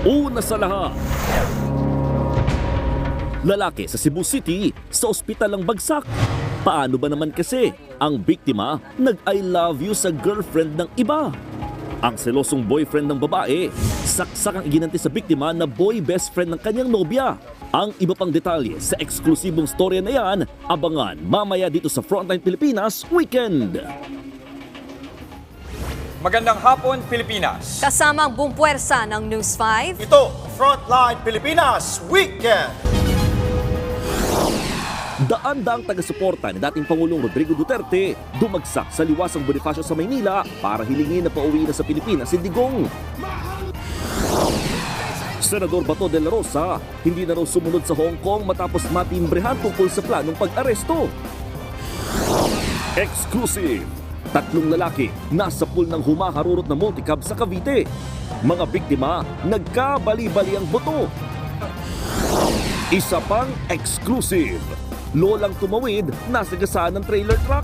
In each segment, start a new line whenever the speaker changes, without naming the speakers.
Una sa lahat, lalaki sa Cebu City, sa ospital ang bagsak. Paano ba naman kasi ang biktima nag-I love you sa girlfriend ng iba? Ang selosong boyfriend ng babae, saksak ang iginanti sa biktima na boy best friend ng kanyang nobya. Ang iba pang detalye sa eksklusibong storya na yan, abangan mamaya dito sa Frontline Pilipinas Weekend.
Magandang hapon, Pilipinas.
Kasama ang buong puwersa ng News 5.
Ito, Frontline Pilipinas Weekend!
Daan-daang taga-suporta ni dating Pangulong Rodrigo Duterte dumagsak sa liwasang Bonifacio sa Maynila para hilingin na pauwi na sa Pilipinas si Digong. Senador Bato de la Rosa hindi na raw sumunod sa Hong Kong matapos matimbrehan tungkol sa planong pag-aresto. Exclusive! 3 lalaki nasa pool ng humaharurot na multicab sa Cavite. Mga biktima nagkabali-bali ang boto. Isa pang exclusive. Lolang tumawid, nasagasaan ng trailer truck.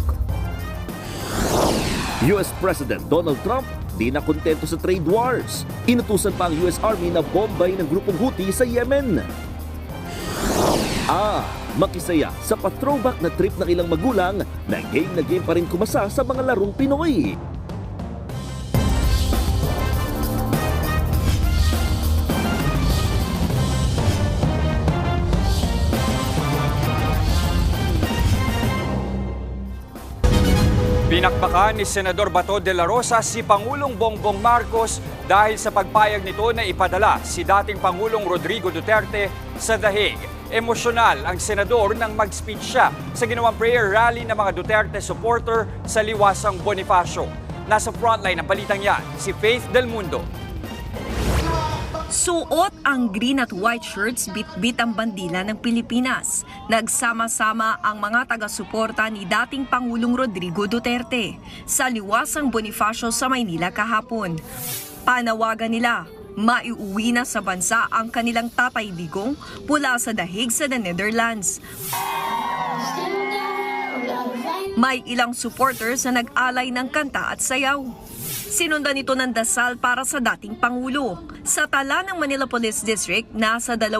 US President Donald Trump di na kontento sa trade wars. Inutusan pa ang US Army na bombay ng grupong Houthi sa Yemen. Makisaya sa pa-throwback na trip ng ilang magulang na game pa rin kumasa sa mga larong Pinoy.
Pinakbakan ni Senador Bato de la Rosa si Pangulong Bongbong Marcos dahil sa pagpayag nito na ipadala si dating Pangulong Rodrigo Duterte sa The Hague. Emosyonal ang senador nang mag-speech siya sa ginawang prayer rally ng mga Duterte supporter sa liwasang Bonifacio. Nasa frontline ng balitang yan, si Faith Del Mundo.
Suot ang green at white shirts, bit-bit ang bandila ng Pilipinas. Nagsama-sama ang mga taga-suporta ni dating Pangulong Rodrigo Duterte sa liwasang Bonifacio sa Maynila kahapon. Panawagan nila, maiuwi na sa bansa ang kanilang tatay Digong mula sa The Hague sa the Netherlands. May ilang supporters na nag-alay ng kanta at sayaw. Sinundan ito ng dasal para sa dating Pangulo. Sa tala ng Manila Police District, nasa 2,000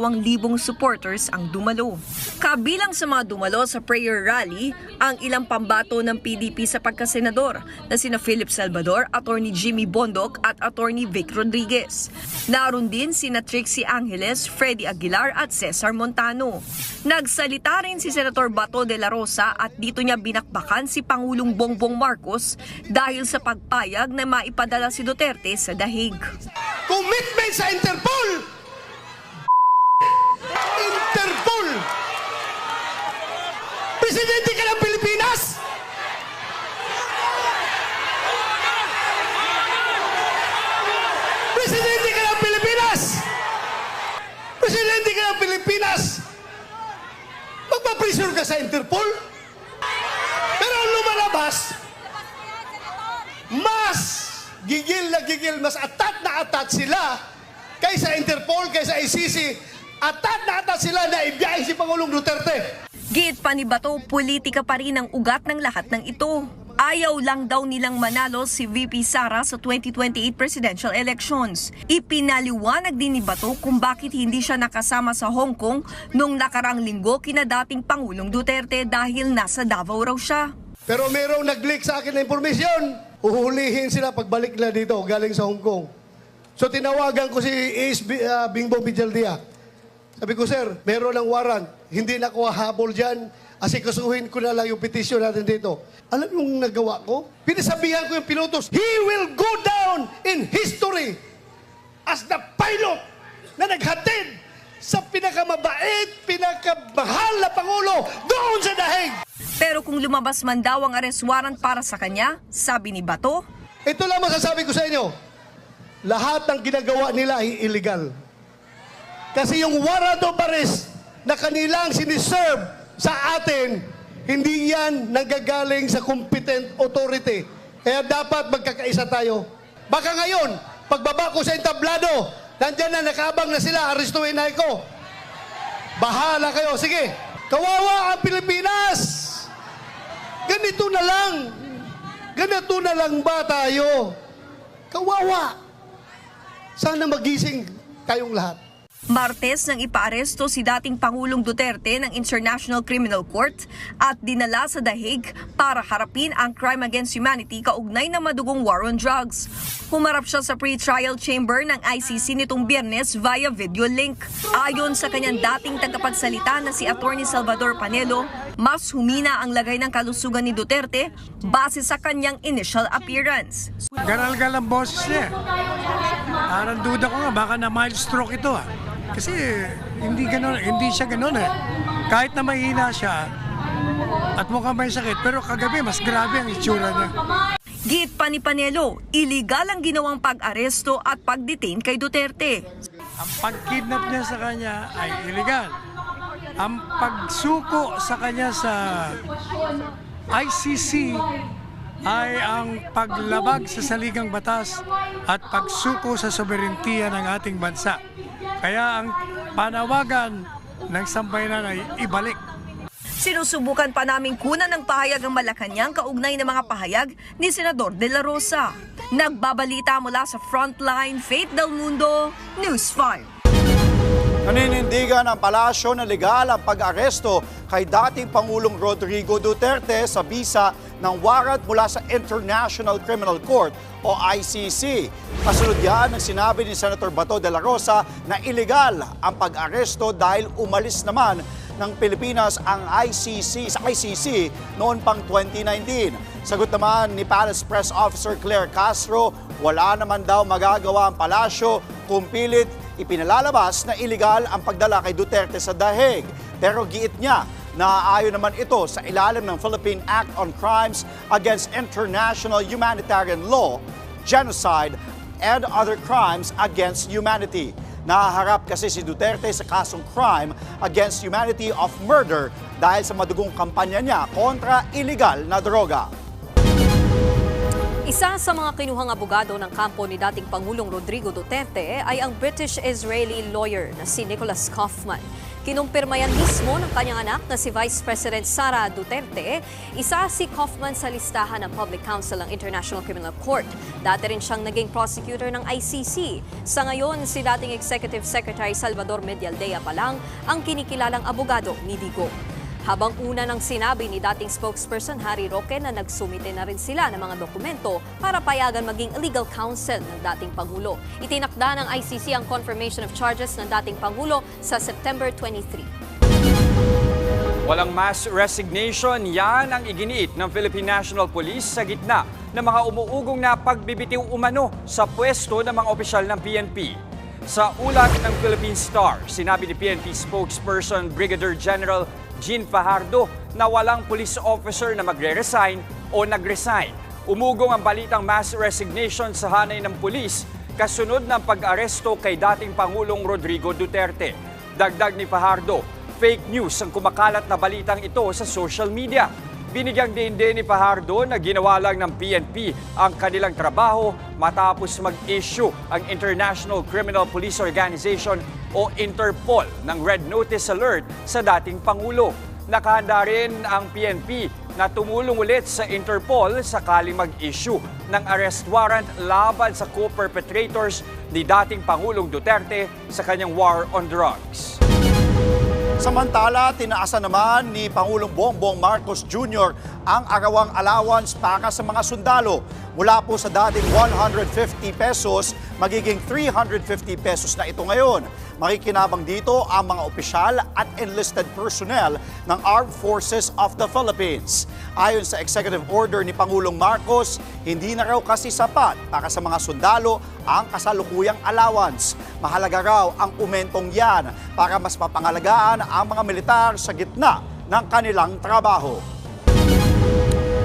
supporters ang dumalo. Kabilang sa mga dumalo sa prayer rally, ang ilang pambato ng PDP sa pagkasenador na sina Philip Salvador, Attorney Jimmy Bondoc at Attorney Vic Rodriguez. Naroon din sina Trixie Angeles, Freddy Aguilar at Cesar Montano. Nagsalita rin si Senator Bato de la Rosa at dito niya binakbakan si Pangulong Bongbong Marcos dahil sa pagpayag na maipadala si Duterte sa The Hague.
Commitment sa Interpol! Interpol! Presidente ka ng Pilipinas! Presidente ka ng Pilipinas! Presidente ka ng Pilipinas! Magpapressure ka sa Interpol? Pero ang lumalabas, mas gigil na gigil, mas atat na atat sila kaysa Interpol, kaysa ICC. Atat na atat sila na ibiyahe si Pangulong Duterte.
Giit pa ni Bato, politika pa rin ang ugat ng lahat ng ito. Ayaw lang daw nilang manalo si VP Sara sa 2028 presidential elections. Ipinaliwanag din ni Bato kung bakit hindi siya nakasama sa Hong Kong nung nakarang linggo kina dating Pangulong Duterte dahil nasa Davao raw siya.
Pero merong nag-leak sa akin na impormasyon. Uhulihin sila pagbalik nila dito galing sa Hong Kong. So tinawagan ko si Ace Bingbong Bijaldia. Sabi ko, sir, meron ng warrant. Hindi na ako hahabol dyan. Asikasuhin ko na lang yung petition natin dito. Alam yung nagawa ko? Pinasabihan ko yung pilotos, he will go down in history as the pilot na naghatid sa pinakamabait, pinakamahal na Pangulo doon sa The Hague.
Pero kung lumabas man daw ang arrest warrant para sa kanya, sabi ni Bato,
ito lang masasabi ko sa inyo, lahat ng ginagawa nila ay illegal. Kasi yung warrant of arrest na kanilang siniserve sa atin, hindi yan nanggagaling sa competent authority. Kaya dapat magkakaisa tayo. Baka ngayon, pagbaba ko sa entablado, nandyan na, nakaabang na sila, arestuhin na ako. Bahala kayo. Sige, kawawa ang Pilipinas. Ganito na lang. Ganito na lang ba tayo? Kawawa. Sana magising kayong lahat.
Martes nang ipaaresto si dating Pangulong Duterte ng International Criminal Court at dinala sa The Hague para harapin ang crime against humanity kaugnay ng madugong war on drugs. Humarap siya sa pre-trial chamber ng ICC nitong Biyernes via video link. Ayon sa kanyang dating tagapagsalita na si Attorney Salvador Panelo, mas humina ang lagay ng kalusugan ni Duterte base sa kanyang initial appearance.
Garal-gal ang boses niya. Parang duda ko nga, baka na mild stroke ito ah. Kasi hindi siya ganun eh. Kahit na mahina siya at mukhang may sakit, pero kagabi mas grabe ang itsura niya.
Giit pa ni Panelo, iligal ang ginawang pag-aresto at pag-detain kay Duterte.
Ang pag-kidnap niya sa kanya ay illegal. Ang pagsuko sa kanya sa ICC ay ang paglabag sa saligang batas at pagsuko sa soberentiya ng ating bansa. Kaya ang panawagan ng sambayanan ay ibalik.
Sinusubukan pa naming kunan ng pahayag ang Malacanang kaugnay ng mga pahayag ni Senador De La Rosa. Nagbabalita mula sa Frontline, Faith Del Mundo, News 5.
Naninindigan ang palasyo na legal ang pag-aresto kay dating Pangulong Rodrigo Duterte sa bisa ng warrant mula sa International Criminal Court o ICC. Kasunod yan ang sinabi ni Senator Bato de la Rosa na illegal ang pag-aresto dahil umalis naman ng Pilipinas ang ICC noon pang 2019. Sagot naman ni Palace Press Officer Claire Castro, wala naman daw magagawa ang palasyo kung pilit ipinalalabas na illegal ang pagdala kay Duterte sa The Hague. Pero giit niya na ayon naman ito sa ilalim ng Philippine Act on Crimes Against International Humanitarian Law, Genocide, and Other Crimes Against Humanity. Nahaharap kasi si Duterte sa kasong crime against humanity of murder dahil sa madugong kampanya niya kontra illegal na droga.
Isa sa mga kinuhang abogado ng kampo ni dating Pangulong Rodrigo Duterte ay ang British-Israeli lawyer na si Nicholas Kaufman. Kinumpirma yan mismo ng kanyang anak na si Vice President Sara Duterte. Isa si Kaufman sa listahan ng Public Counsel ng International Criminal Court. Dati rin siyang naging prosecutor ng ICC. Sa ngayon, si dating Executive Secretary Salvador Medialdea pa lang ang kinikilalang abogado ni Digo. Habang una nang sinabi ni dating spokesperson Harry Roque na nagsumite na rin sila ng mga dokumento para payagan maging legal counsel ng dating Pangulo. Itinakda ng ICC ang confirmation of charges ng dating Pangulo sa September 23.
Walang mass resignation, yan ang iginiit ng Philippine National Police sa gitna ng mga umuugong na pagbibitiw umano sa pwesto ng mga opisyal ng PNP. Sa ulat ng Philippine Star, sinabi ni PNP spokesperson Brigadier General Jean Fajardo na walang police officer na magre-resign o nag-resign. Umugong ang balitang mass resignation sa hanay ng pulis kasunod ng pag-aresto kay dating Pangulong Rodrigo Duterte. Dagdag ni Fajardo, fake news ang kumakalat na balitang ito sa social media. Binigyang din ni Fajardo na ginawa lang ng PNP ang kanilang trabaho matapos mag-issue ang International Criminal Police Organization o Interpol ng Red Notice Alert sa dating Pangulo. Nakahanda rin ang PNP na tumulong ulit sa Interpol sakaling mag-issue ng arrest warrant laban sa co-perpetrators ni dating Pangulong Duterte sa kanyang war on drugs.
Samantala, tinaasan naman ni Pangulong Bongbong Marcos Jr. ang arawang allowance para sa mga sundalo. Mula po sa dating 150 pesos, magiging 350 pesos na ito ngayon. Makikinabang dito ang mga opisyal at enlisted personnel ng Armed Forces of the Philippines. Ayon sa executive order ni Pangulong Marcos, hindi na raw kasi sapat para sa mga sundalo ang kasalukuyang allowance. Mahalaga raw ang umentong yan para mas mapangalagaan ang mga militar sa gitna ng kanilang trabaho.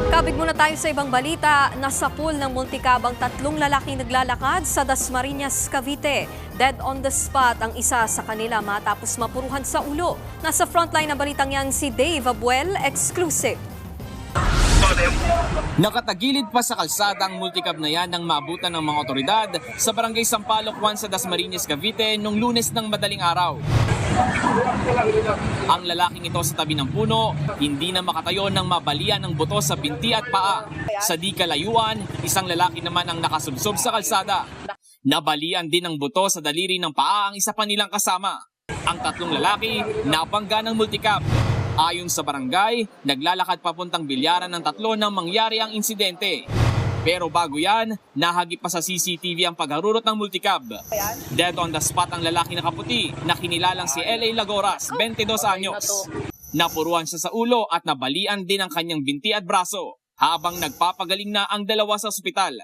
Kabig muna tayo sa ibang balita. Nasapul ng multikabang 3 lalaking naglalakad sa Dasmariñas, Cavite. Dead on the spot ang isa sa kanila matapos mapuruhan sa ulo. Nasa frontline ng balitang yan si Dave Abuel, exclusive.
Nakatagilid pa sa kalsada ang multicab na yan nang maabutan ng mga otoridad sa barangay Sampaloc 1 sa Dasmariñas, Cavite noong Lunes ng madaling araw. Ang lalaking ito sa tabi ng puno, hindi na makatayo nang mabalian ng buto sa binti at paa. Sa di kalayuan, isang lalaki naman ang nakasubsob sa kalsada. Nabalian din ng buto sa daliri ng paa ang isa pa nilang kasama. Ang tatlong lalaki nabangga ng multicab. Ayon sa barangay, naglalakad papuntang bilyaran ng tatlo nang mangyari ang insidente. Pero bago yan, nahagip pa sa CCTV ang pagharurot ng multicab. Dead on the spot ang lalaki na kaputi na kinilalang si L.A. Lagoras, 22 anyos. Napuruan siya sa ulo at nabalian din ang kanyang binti at braso habang nagpapagaling na ang dalawa sa ospital.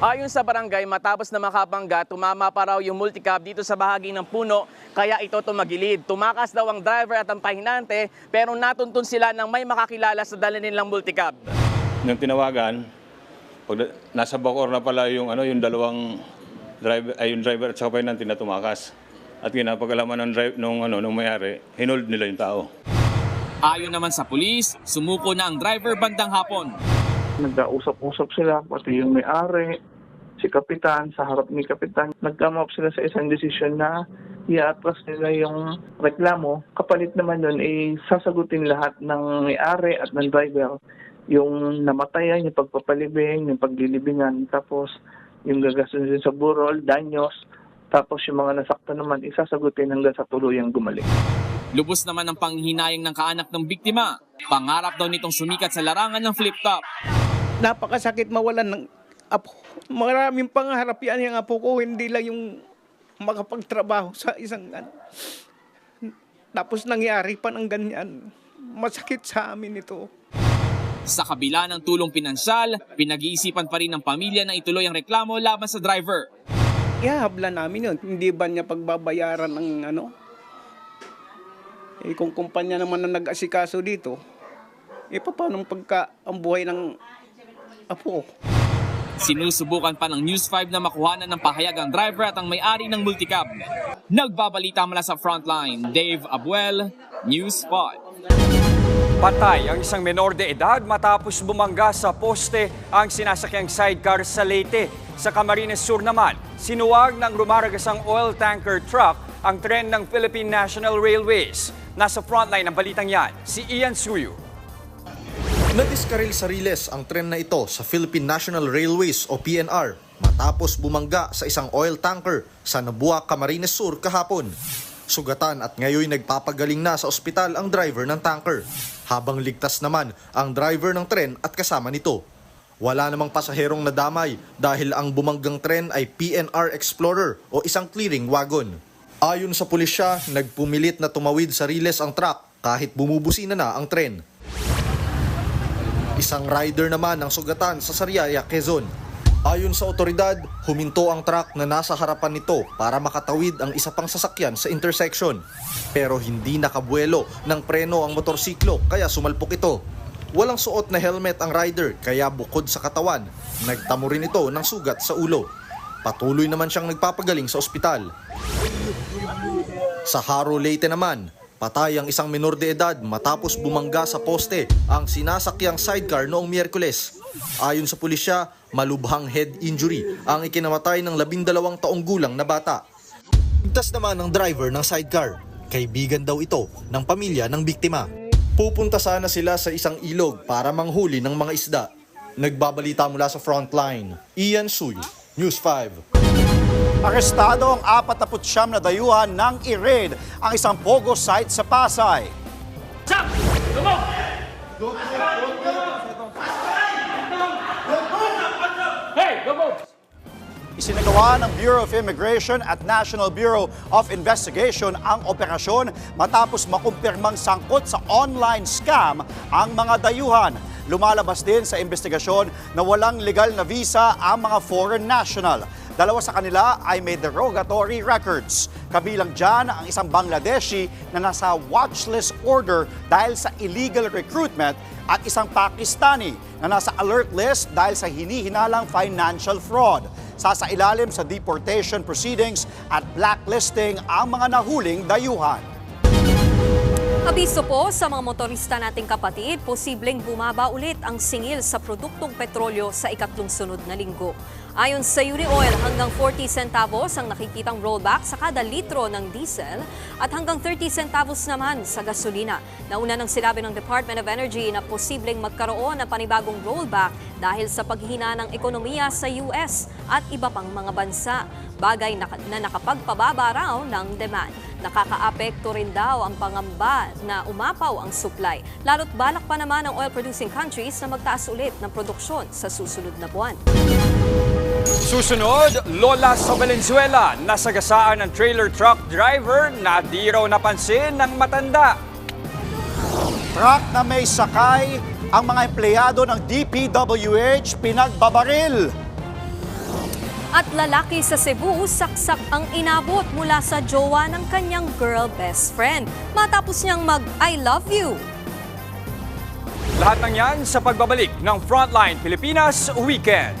Ayon sa barangay, matapos na makabangga, tumama pa raw yung multicab dito sa bahagi ng puno, kaya ito tumagilid. Tumakas daw ang driver at ang pahinante, pero natuntun sila ng may makakilala sa dala nilang multicab.
Nung tinawagan, pag nasa Bacoor na pala yung dalawang driver at saka pahinante na tumakas. At ginapagalaman nung mayari, hinold nila yung tao.
Ayon naman sa pulis, sumuko na ang driver bandang hapon.
Nagkausap-usap sila, pati yung may-ari, si Kapitan, sa harap ni Kapitan. Nag-come up sila sa isang desisyon na i-atras nila yung reklamo. Kapalit naman nun, sasagutin lahat ng may-ari at ng driver. Yung namatayan, yung pagpapalibing, yung paglilibingan, tapos yung gagastos sa burol, danyos, tapos yung mga nasaktan naman, isasagutin hanggang sa tuluyang gumaling.
Lubos naman ang panghihinayang ng kaanak ng biktima. Pangarap daw nitong sumikat sa larangan ng flip-top.
Napakasakit mawalan ng apo. Maraming pangarap yan yung apo ko, hindi lang yung makapagtrabaho sa isang tapos nangyari pa ng ganyan. Masakit sa amin ito.
Sa kabila ng tulong pinansyal, pinag-iisipan pa rin ng pamilya na ituloy ang reklamo laban sa driver.
Ihahabla namin yun. Hindi ba niya pagbabayaran ng kung kumpanya naman na nag-asikaso dito, paano ang buhay ng apo?
Sinusubukan pa ng News 5 na makuhanan ng pahayag ang driver at ang may-ari ng multicab. Nagbabalita mula sa frontline, Dave Abuel, News 5.
Patay ang isang menor de edad matapos bumangga sa poste ang sinasakyang sidecar sa Leyte. Sa Camarines Sur naman, sinuwag ng rumaragasang oil tanker truck ang tren ng Philippine National Railways. Nasa frontline ng balitang yan, si Ian Suyu.
Nadiskaril sa riles ang tren na ito sa Philippine National Railways o PNR matapos bumangga sa isang oil tanker sa Nabua, Camarines Sur kahapon. Sugatan at ngayon nagpapagaling na sa ospital ang driver ng tanker, habang ligtas naman ang driver ng tren at kasama nito. Wala namang pasaherong nadamay dahil ang bumanggang tren ay PNR Explorer o isang clearing wagon. Ayon sa pulisya, nagpumilit na tumawid sa riles ang truck kahit bumubusina na ang tren. Isang rider naman ang sugatan sa Sariaya, Quezon. Ayon sa otoridad, huminto ang truck na nasa harapan nito para makatawid ang isa pang sasakyan sa intersection. Pero hindi nakabuelo ng preno ang motorsiklo kaya sumalpok ito. Walang suot na helmet ang rider kaya bukod sa katawan, nagtamo rin ito ng sugat sa ulo. Patuloy naman siyang nagpapagaling sa ospital. Sa Haro, Leyte naman, patay ang isang menor de edad matapos bumangga sa poste ang sinasakyang sidecar noong Miyerkules. Ayon sa pulisya, malubhang head injury ang ikinamatay ng 12 taong gulang na bata. Ligtas naman ang driver ng sidecar. Kaibigan daw ito ng pamilya ng biktima. Pupunta sana sila sa isang ilog para manghuli ng mga isda. Nagbabalita mula sa frontline, Ian Suyu, News 5.
Arestado ang 49 na dayuhan ng i-raid ang isang pogo site sa Pasay. Isinagawa ng Bureau of Immigration at National Bureau of Investigation ang operasyon matapos makumpirmang sangkot sa online scam ang mga dayuhan. Lumalabas din sa investigasyon na walang legal na visa ang mga foreign national. Dalawa sa kanila ay may derogatory records. Kabilang dyan ang isang Bangladeshi na nasa watchlist order dahil sa illegal recruitment at isang Pakistani na nasa alert list dahil sa hinihinalang financial fraud. Sasailalim sa deportation proceedings at blacklisting ang mga nahuling dayuhan.
Abiso po sa mga motorista nating kapatid, posibleng bumaba ulit ang singil sa produktong petrolyo sa ikatlong sunod na linggo. Ayon sa Unioil, hanggang 40 centavos ang nakikitang rollback sa kada litro ng diesel at hanggang 30 centavos naman sa gasolina. Nauna nang sinabi ng Department of Energy na posibleng magkaroon ng panibagong rollback dahil sa paghihina ng ekonomiya sa US at iba pang mga bansa. Bagay na nakapagpababa raw ng demand. Nakakaapekto rin daw ang pangamba na umapaw ang supply. Lalo't balak pa naman ng oil-producing countries na magtaas ulit ng produksyon sa susunod na buwan.
Susunod, lola sa Valenzuela, nasagasaan ng trailer truck driver na di raw napansin ng matanda.
Truck na may sakay, ang mga empleyado ng DPWH pinagbabaril.
At lalaki sa Cebu, saksak ang inabot mula sa jowa ng kanyang girl best friend matapos niyang mag-I love you.
Lahat ng yan sa pagbabalik ng Frontline Pilipinas Weekend.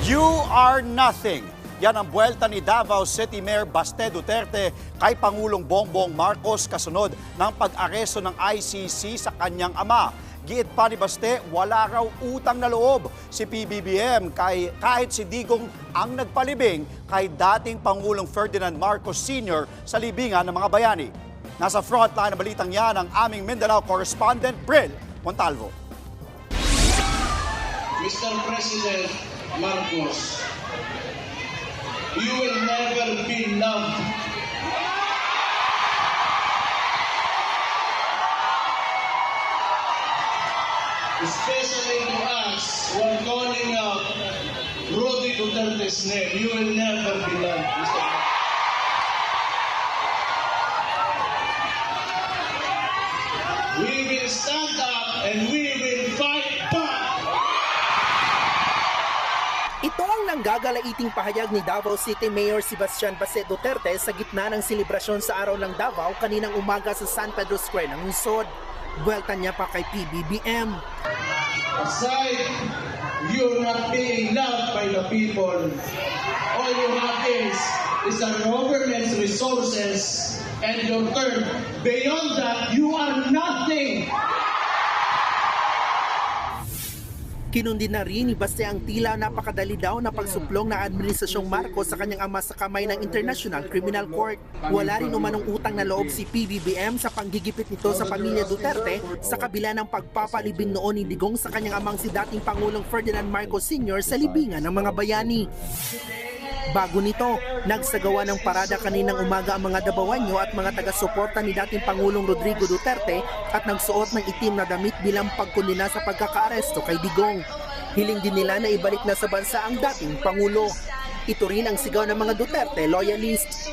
You are nothing. Yan ang buwelta ni Davao City Mayor Baste Duterte kay Pangulong Bongbong Marcos kasunod ng pag-aresto ng ICC sa kanyang ama. Giit pa ni Baste, wala raw utang na loob si PBBM kahit si Digong ang nagpalibing kay dating Pangulong Ferdinand Marcos Sr. sa libingan ng mga bayani. Nasa frontline na balitang yan ang aming Mindanao correspondent Bril Montalvo.
Mr. President Marcos, you will never be loved. Especially to us who are calling out Rudy Duterte's name, you will never be loved, Mr. Marcos. We will stand up and we will fight back.
Ito ang nanggagalaiting pahayag ni Davao City Mayor Sebastian Baste Duterte sa gitna ng selebrasyon sa Araw ng Davao kaninang umaga sa San Pedro Square ng lungsod. Buwelta niya pa kay PBBM.
Aside, you're not being loved by the people. All you have is the government's resources and your turn. Beyond that, you are nothing.
Kinundi na rin ni Baste ang tila napakadali daw na pagsuplong ng Administrasyong Marcos sa kanyang ama sa kamay ng International Criminal Court. Wala rin umanong utang na loob si PBBM sa panggigipit nito sa pamilya Duterte sa kabila ng pagpapalibing noon ni Digong sa kanyang amang si dating Pangulong Ferdinand Marcos Sr. sa libingan ng mga bayani. Bago nito, nagsagawa ng parada kaninang umaga ang mga Dabawenyo at mga taga-suporta ni dating Pangulong Rodrigo Duterte at nagsuot ng itim na damit bilang pagkundina sa pagkakaaresto kay Digong. Hiling din nila na ibalik na sa bansa ang dating Pangulo. Ito rin ang sigaw ng mga Duterte loyalist.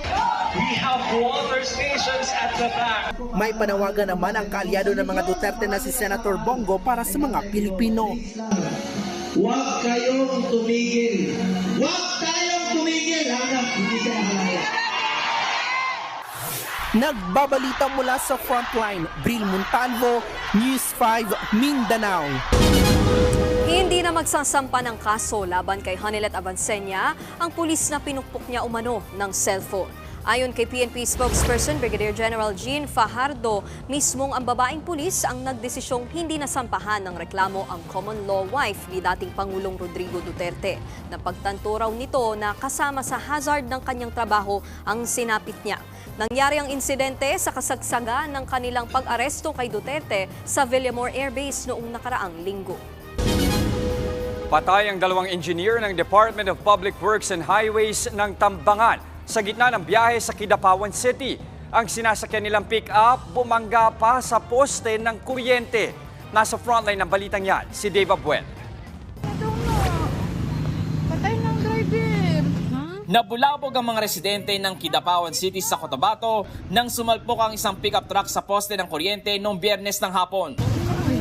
We have water stations at the back.
May panawagan naman ang kaalyado ng mga Duterte na si Senator Bongo para sa mga Pilipino.
Huwag kayong tumigil. Huwag tayong tumigil hanggang hindi ka halaya.
Nagbabalita mula sa Frontline, Bril Montalvo, News 5, Mindanao.
Hindi na magsasampa ng kaso laban kay Hanilet Abansenya ang pulis na pinukpok niya umano ng cellphone. Ayon kay PNP spokesperson Brigadier General Jean Fajardo, mismong ang babaeng pulis ang nagdesisyong hindi nasampahan ng reklamo ang common law wife ni dating Pangulong Rodrigo Duterte. Napagtanto raw nito na kasama sa hazard ng kanyang trabaho ang sinapit niya. Nangyari ang insidente sa kasagsagan ng kanilang pag-aresto kay Duterte sa Villamor Air Base noong nakaraang linggo.
Patay ang 2 engineer ng Department of Public Works and Highways ng Tambangan sa gitna ng biyahe sa Kidapawan City. Ang sinasakyan nilang pick-up bumangga pa sa poste ng kuryente. Nasa frontline ng balitang yan, si Dave Abuel.
Patay ng driver.
Nabulabog ang mga residente ng Kidapawan City sa Cotabato nang sumalpok ang isang pickup truck sa poste ng kuryente noong Biyernes ng hapon.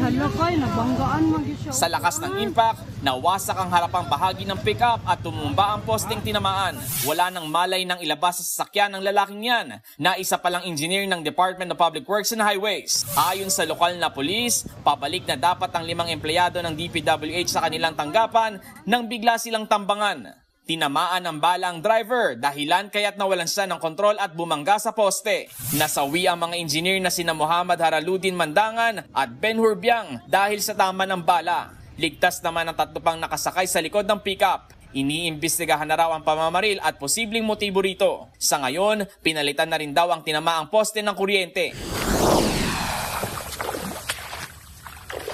Halakay, nabanggaan mag-isyo.
Sa lakas ng impact, nawasak ang harapang bahagi ng pickup at tumumba ang posting tinamaan. Wala nang malay nang ilabas sa sasakyan ng lalaking yan na isa palang engineer ng Department of Public Works and Highways. Ayon sa lokal na pulis, pabalik na dapat ang 5 empleyado ng DPWH sa kanilang tanggapan nang bigla silang tambangan. Tinamaan ng bala ang driver, dahilan kaya't nawalan siya ng kontrol at bumangga sa poste. Nasawi ang mga engineer na sina Muhammad Haraluddin Mandangan at Ben Hurbiang dahil sa tama ng bala. Ligtas naman ang 3 pang nakasakay sa likod ng pickup. Iniimbestigahan na raw ang pamamaril at posibleng motibo rito. Sa ngayon, pinalitan na rin daw ang tinamaang poste ng kuryente.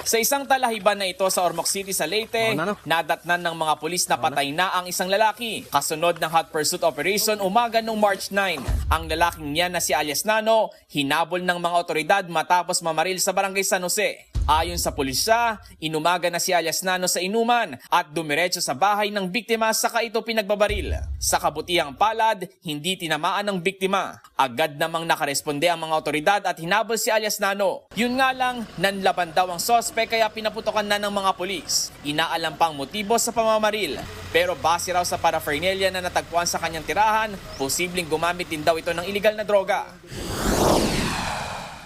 Sa isang talahiban na ito sa Ormoc City sa Leyte, nadatnan ng mga pulis na patay na ang isang lalaki. Kasunod ng hot pursuit operation umaga noong March 9. Ang lalaking niya na si alias Nano, hinabol ng mga otoridad matapos mamaril sa barangay San Jose. Ayon sa pulisya, inumaga na si alias Nano sa inuman at dumiretso sa bahay ng biktima saka ito pinagbabaril. Sa kabutihang palad, hindi tinamaan ng biktima. Agad namang nakaresponde ang mga otoridad at hinabol si alias Nano. Yun nga lang, nanlaban daw ang sospek kaya pinaputokan na ng mga pulis. Inaalam pang motibo sa pamamaril. Pero base raw sa paraphernalia na natagpuan sa kanyang tirahan, posibleng gumamit din daw ito ng iligal na droga.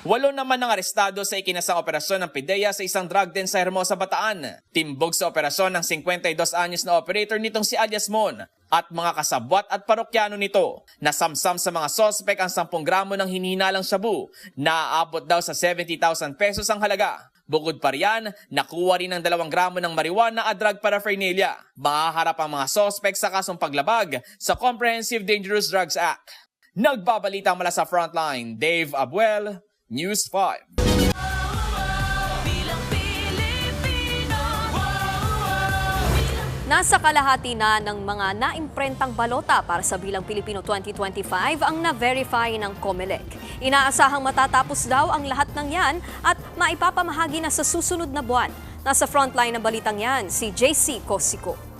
8 naman ang arestado sa ikinasang operasyon ng PIDEA sa isang drug den sa Hermosa, Bataan. Timbog sa operasyon ng 52 anyos na operator nitong si alias Mon at mga kasabwat at parokyano nito. Nasamsam sa mga sospek ang 10 gramo ng hinihinalang shabu na aabot daw sa 70,000 pesos ang halaga. Bukod pa riyan, nakuha rin ng 2 gramo ng marijuana at drug paraphernalia. Mahaharap ang mga sospek sa kasong paglabag sa Comprehensive Dangerous Drugs Act. Nagbabalita mula sa Frontline, Dave Abuel, News 5.
Nasa kalahati na ng mga naimprentang balota para sa Bilang Pilipino 2025 ang na-verify ng COMELEC. Inaasahang matatapos daw ang lahat ng yan at maipapamahagi na sa susunod na buwan. Nasa frontline ng balitang yan, si JC Cosico.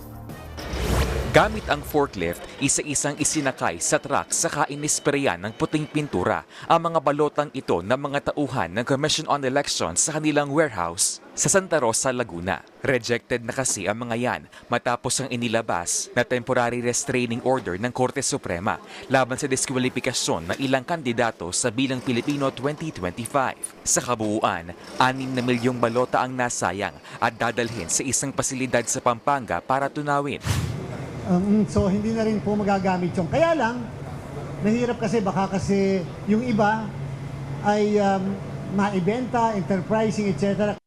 Gamit ang forklift, isa-isang isinakay sa truck saka inispreyan ng puting pintura ang mga balotang ito ng mga tauhan ng Commission on Elections sa kanilang warehouse sa Santa Rosa, Laguna. Rejected na kasi ang mga yan matapos ang inilabas na temporary restraining order ng Korte Suprema laban sa diskwalifikasyon ng ilang kandidato sa Bilang Pilipino 2025. Sa kabuuan, 6 na milyong balota ang nasayang at dadalhin sa isang pasilidad sa Pampanga para tunawin.
So hindi na rin po magagamit yung. Kaya lang, nahirap kasi baka kasi yung iba ay maibenta, enterprising, etc.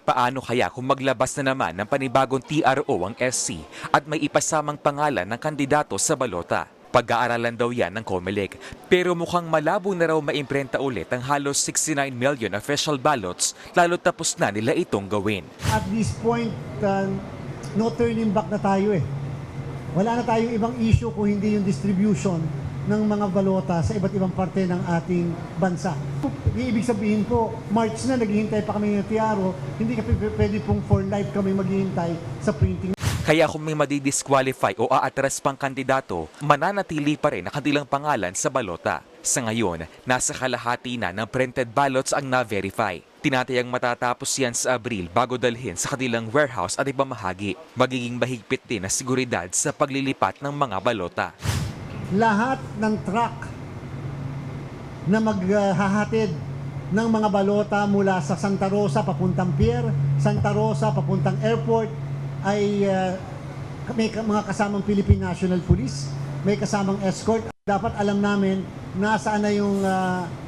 Paano kaya kung maglabas na naman ng panibagong TRO ang SC at may ipasamang pangalan ng kandidato sa balota? Pag-aaralan daw yan ng COMELEC. Pero mukhang malabo na raw maimprenta ulit ang halos 69 million official ballots lalo tapos na nila itong gawin.
At this point, no turning back na tayo eh. Wala na tayong ibang issue kung hindi yung distribution ng mga balota sa iba't ibang parte ng ating bansa. Ibig sabihin po, March na naghihintay pa kami ng TRO, hindi pwede pong for life kami maghihintay sa printing.
Kaya kung may madidisqualify o aatras pang kandidato, mananatili pa rin ang kanilang pangalan sa balota. Sa ngayon, nasa kalahati na ng printed ballots ang na-verify. Tinatayang matatapos yan sa Abril bago dalhin sa kanilang warehouse at ipamahagi. Magiging mahigpit din na seguridad sa paglilipat ng mga balota.
Lahat ng truck na maghahatid ng mga balota mula sa Santa Rosa papuntang pier, Santa Rosa papuntang airport ay may mga kasamang Philippine National Police, may kasamang escort. Dapat alam namin nasaan na yung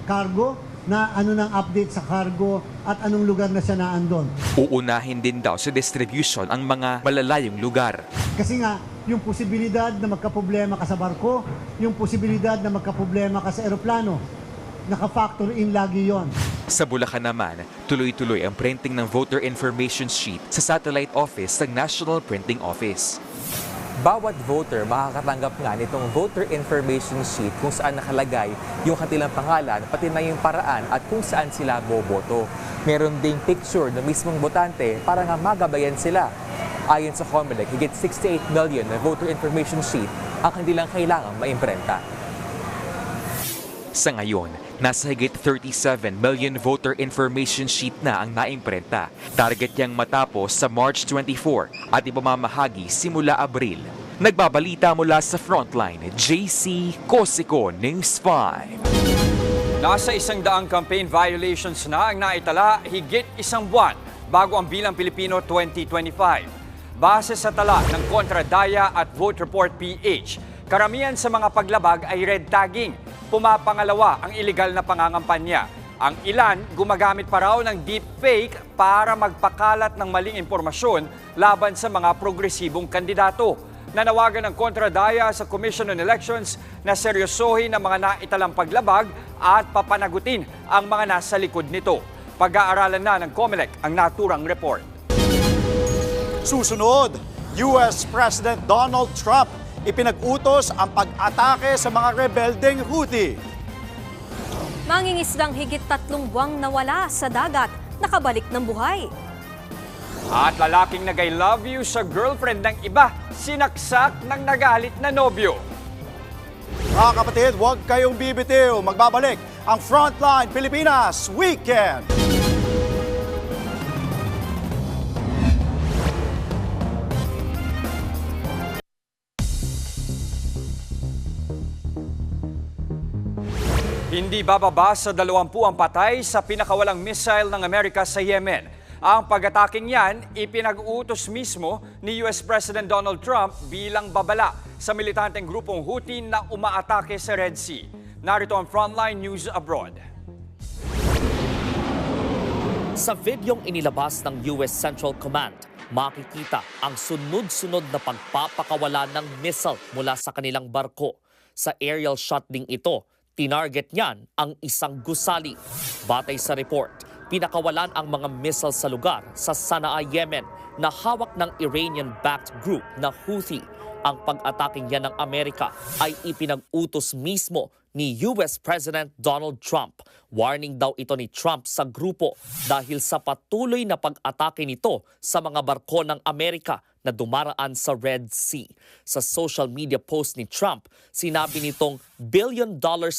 cargo, na ano ng update sa cargo at anong lugar na siya naandon.
Uunahin din daw sa distribution ang mga malalayong lugar.
Kasi nga, yung posibilidad na magkaproblema ka sa barko, yung posibilidad na magkaproblema ka sa eroplano, naka-factor in lagi yon.
Sa Bulacan naman, tuloy-tuloy ang printing ng voter information sheet sa satellite office ng National Printing Office.
Bawat voter makakatanggap nga nitong voter information sheet kung saan nakalagay yung kanilang pangalan, pati na yung paraan at kung saan sila boboto. Meron ding picture ng mismong botante para nga magabayan sila. Ayon sa COMELEC, higit 68 million na voter information sheet ang kanilang kailangang maimprenta.
Sa ngayon, Nasa higit 37 million voter information sheet na ang naimprenta. Target niyang matapos sa March 24 at ipamamahagi simula Abril. Nagbabalita mula sa Frontline, JC Cosico, News 5.
Nasa 100 campaign violations na ang naitala higit isang buwan bago ang Bilang Pilipino 2025. Base sa tala ng Kontradaya at Vote Report PH, karamihan sa mga paglabag ay red tagging. Pumapangalawa ang iligal na pangangampanya. Ang ilan gumagamit pa raw ng deepfake para magpakalat ng maling impormasyon laban sa mga progresibong kandidato. Nanawagan ng Kontradaya sa Commission on Elections na seryosohin ang mga naitalang paglabag at papanagutin ang mga nasa likod nito. Pag-aaralan na ng COMELEC ang naturang report.
Susunod, US President Donald Trump ipinag-utos ang pag-atake sa mga rebeldeng Houthi.
Mangingisdang higit 3 buwang nawala sa dagat, nakabalik ng buhay.
At lalaking nag-I love you sa girlfriend ng iba, sinaksak ng nagalit na nobyo.
Mga kapatid, huwag kayong bibitiw. Magbabalik ang Frontline Pilipinas Weekend.
Hindi bababa sa 20 ang patay sa pinakawalang missile ng Amerika sa Yemen. Ang pag-ataking yan, ipinag-utos mismo ni US President Donald Trump bilang babala sa militanteng grupong Houthi na umaatake sa Red Sea. Narito ang Frontline News Abroad.
Sa videong inilabas ng US Central Command, makikita ang sunod-sunod na pagpapakawala ng missile mula sa kanilang barko. Sa aerial shot ding ito, tinarget niyan ang isang gusali. Batay sa report, pinakawalan ang mga missile sa lugar sa Sana'a, Yemen na hawak ng Iranian-backed group na Houthi. Ang pag-ataking yan ng Amerika ay ipinag-utos mismo ni US President Donald Trump. Warning daw ito ni Trump sa grupo dahil sa patuloy na pag-atake nito sa mga barko ng Amerika na dumaraan sa Red Sea. Sa social media post ni Trump, sinabi nitong $1 billion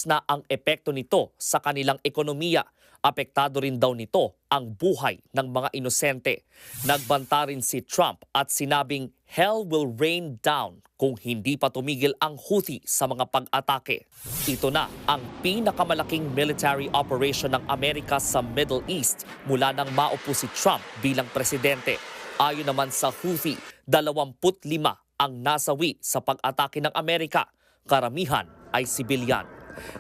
na ang epekto nito sa kanilang ekonomiya. Apektado rin daw nito ang buhay ng mga inosente. Nagbanta rin si Trump at sinabing hell will rain down kung hindi pa tumigil ang Houthi sa mga pag-atake. Ito na ang pinakamalaking military operation ng Amerika sa Middle East mula nang maupo si Trump bilang presidente. Ayon naman sa Houthi, 25 ang nasawi sa pag-atake ng Amerika. Karamihan ay sibilyan.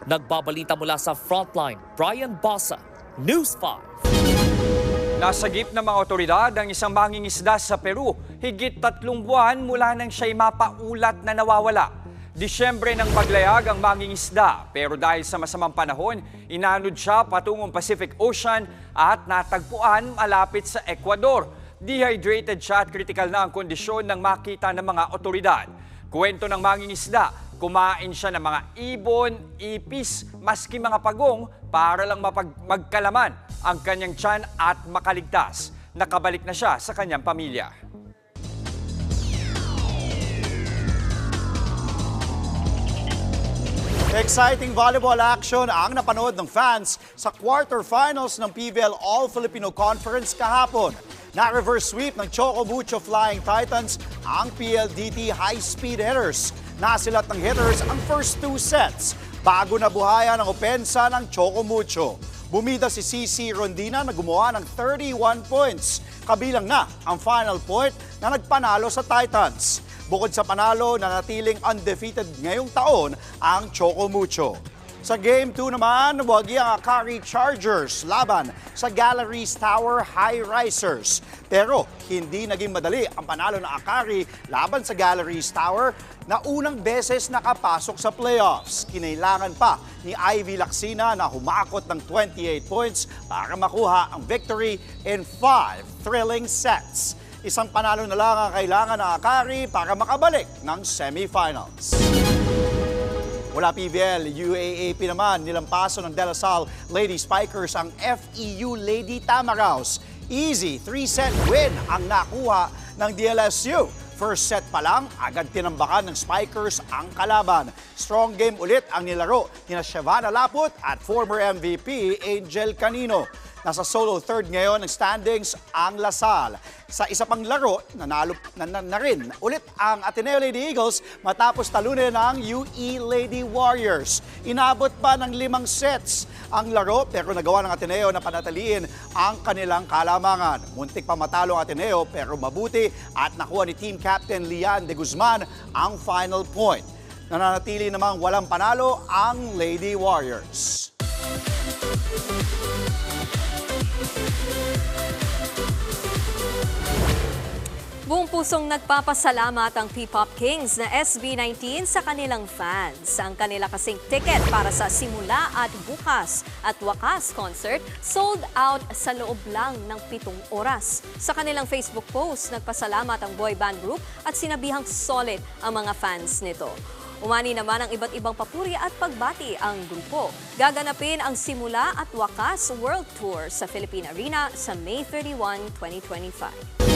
Nagbabalita mula sa Frontline, Brian Basa, News 5.
Nasagip ng mga otoridad ang isang mangingisda sa Peru, higit 3 buwan mula nang siya'y mapaulat na nawawala. Disyembre nang paglayag ang mangingisda, pero dahil sa masamang panahon, inanod siya patungong Pacific Ocean at natagpuan malapit sa Ecuador. Dehydrated siya at critical na ang kondisyon ng makita ng mga otoridad. Kwento ng mangingisda, kumain siya ng mga ibon, ipis, maski mga pagong para lang magkalaman ang kanyang tiyan at makaligtas. Nakabalik na siya sa kanyang pamilya.
Exciting volleyball action ang napanood ng fans sa quarterfinals ng PVL All-Filipino Conference kahapon. Na-reverse sweep ng Choco Mucho Flying Titans ang PLDT high-speed hitters. Nasilat ng hitters ang first 2 sets bago nabuhayan ang opensa ng Choco Mucho. Bumida si CC Rondina na gumawa ng 31 points. Kabilang na ang final point na nagpanalo sa Titans. Bukod sa panalo, nanatiling undefeated ngayong taon ang Choco Mucho. Sa Game 2 naman, wagi ang Akari Chargers laban sa Galleries Tower High Risers. Pero hindi naging madali ang panalo ng Akari laban sa Galleries Tower na unang beses nakapasok sa playoffs. Kinailangan pa ni Ivy Lacsina na humakot ng 28 points para makuha ang victory in 5 thrilling sets. Isang panalo na lang ang kailangan ng Akari para makabalik ng semifinals. Mula PVL, UAAP naman, nilampaso ng De La Salle Lady Spikers ang FEU Lady Tamaraws. Easy 3-set win ang nakuha ng DLSU. First set pa lang, agad tinambakan ng Spikers ang kalaban. Strong game ulit ang nilaro ni Shavana Laput at former MVP Angel Canino. Nasa solo third ngayon ng standings ang Lasal. Sa isa pang laro, nanalo na rin ulit ang Ateneo Lady Eagles matapos talunin ng UE Lady Warriors. Inabot pa ng 5 sets ang laro pero nagawa ng Ateneo na panatiliin ang kanilang kalamangan. Muntik pa matalo ang Ateneo pero mabuti at nakuha ni team captain Lian de Guzman ang final point. Nananatili namang walang panalo ang Lady Warriors.
Buong pusong nagpapasalamat ang P-Pop Kings na SB19 sa kanilang fans. Ang kanila kasing ticket para sa Simula at Bukas at Wakas concert sold out sa loob lang ng 7 oras. Sa kanilang Facebook post, nagpasalamat ang boy band group at sinabihang solid ang mga fans nito. Umani naman ang iba't ibang papuri at pagbati ang grupo. Gaganapin ang Simula at Wakas World Tour sa Philippine Arena sa May 31, 2025.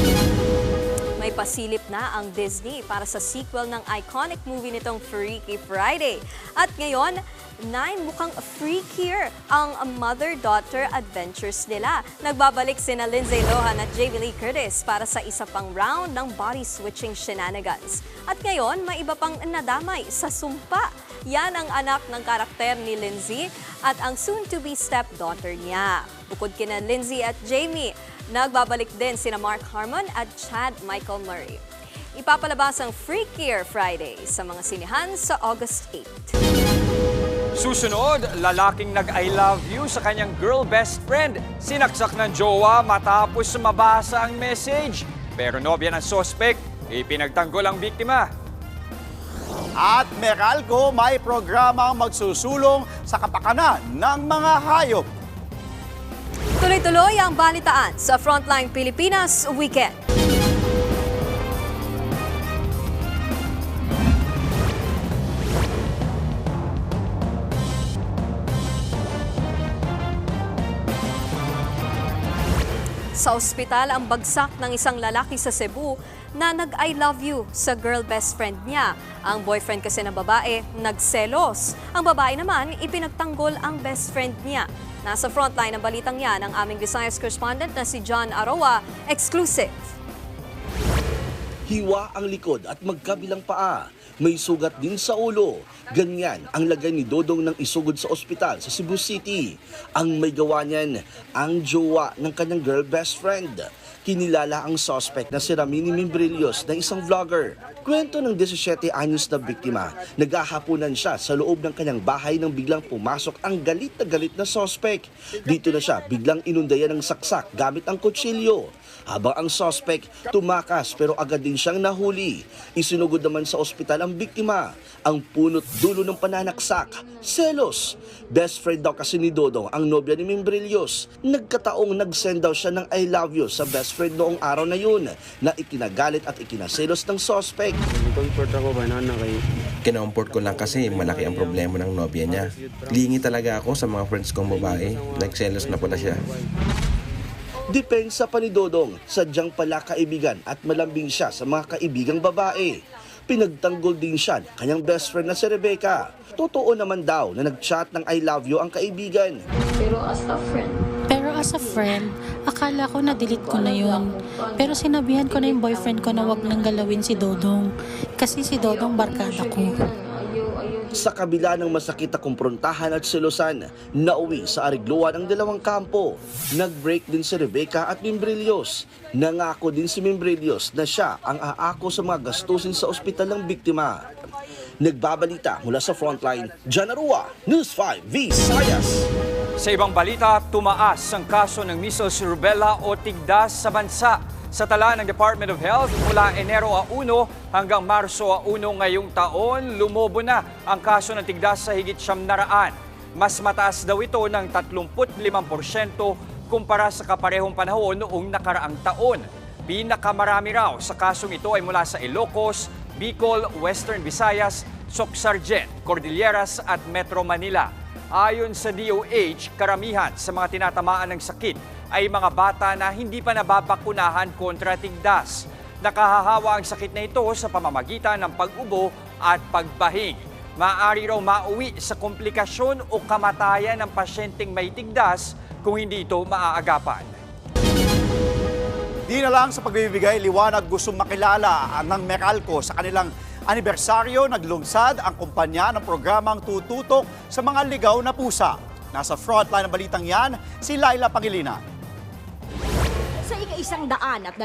May pasilip na ang Disney para sa sequel ng iconic movie nitong Freaky Friday. At ngayon, 9 mukhang freakier ang mother-daughter adventures nila. Nagbabalik sina Lindsay Lohan at Jamie Lee Curtis para sa isa pang round ng body-switching shenanigans. At ngayon, may iba pang nadamay sa sumpa. Yan ang anak ng karakter ni Lindsay at ang soon-to-be stepdaughter niya. Bukod kina Lindsay at Jamie, nagbabalik din sina Mark Harmon at Chad Michael Murray. Ipapalabas ang Freakier Friday sa mga sinihan sa August 8.
Susunod, lalaking nag-I love you sa kanyang girl best friend. Sinaksak ng jowa matapos mabasa ang message. Pero nobya ng sospek, ipinagtanggol ang biktima.
At Meralco may programang magsusulong sa kapakanan ng mga hayop.
Tuloy-tuloy ang balitaan sa Frontline Pilipinas Weekend. Sa ospital ang bagsak ng isang lalaki sa Cebu na nag-I love you sa girl best friend niya. Ang boyfriend kasi ng babae nagselos. Ang babae naman ipinagtanggol ang best friend niya. Nasa frontline ng balitang yan ang aming Visayas correspondent na si John Aroa, exclusive.
Hiwa ang likod at magkabilang paa. May sugat din sa ulo. Ganyan ang lagay ni Dodong ng isugod sa ospital sa Cebu City. Ang may gawa niyan, ang jowa ng kanyang girl best friend. Kinilala ang suspect na si Ramini Membrillos na isang vlogger. Kwento ng 17 anyos na biktima, naghahaponan siya sa loob ng kanyang bahay nang biglang pumasok ang galit na suspect. Dito na siya biglang inundayan ng saksak gamit ang kutsilyo. Habang ang suspect tumakas pero agad din siyang nahuli. Isinugod naman sa ospital ang biktima. Ang punot dulo ng pananaksak, selos. Best friend daw kasi ni Dodong ang nobya ni Membrillos. Nagkataong nag-send daw siya ng I love you sa best friend noong araw na yun na ikinagalit at ikinaselos ng suspect.
Comfort ako ba na kayo? Kinomport ko lang kasi malaki ang problema ng nobya niya. Lingi talaga ako sa mga friends kong babae. Nagselos na pala siya.
Depensa pa ni Dodong, sadyang pala kaibigan at malambing siya sa mga kaibigang babae. Pinagtanggol din siya ng kanyang best friend na si Rebecca. Totoo naman daw na nag-chat ng I love you ang kaibigan.
Pero as a friend, akala ko na-delete ko na yun. Pero sinabihan ko na yung boyfriend ko na wag nang galawin si Dodong. Kasi si Dodong barkada ko.
Sa kabila ng masakit na kumprontahan at selosan, nauwi sa arigluan ang dalawang kampo. Nag-break din si Rebecca at Membrillos. Nangako din si Membrillos na siya ang aako sa mga gastusin sa ospital ng biktima. Nagbabalita mula sa Frontline, John Arua, News 5 Visayas.
Sa ibang balita, tumaas ang kaso ng measles, rubella o tigdas sa bansa. Sa tala ng Department of Health, mula Enero 1 hanggang Marso 1 ngayong taon, lumobo na ang kaso ng tigdas sa higit 700. Mas mataas daw ito ng 35% kumpara sa kaparehong panahon noong nakaraang taon. Pinakamarami raw sa kasong ito ay mula sa Ilocos, Bicol, Western Visayas, Soc-Sargent, Cordilleras at Metro Manila. Ayon sa DOH, karamihan sa mga tinatamaan ng sakit ay mga bata na hindi pa nababakunahan kontra tigdas. Nakahahawa ang sakit na ito sa pamamagitan ng pag-ubo at pagbahing. Maaari raw mauwi sa komplikasyon o kamatayan ng pasyenteng may tigdas kung hindi ito maaagapan.
Di na lang sa pagbibigay liwanag gustong makilala ng Meralco sa kanilang anibersaryo, naglunsad ang kumpanya ng programang tututok sa mga ligaw na pusa. Nasa frontline ng balitang yan, si Laila Pangilinan.
Sa ika-122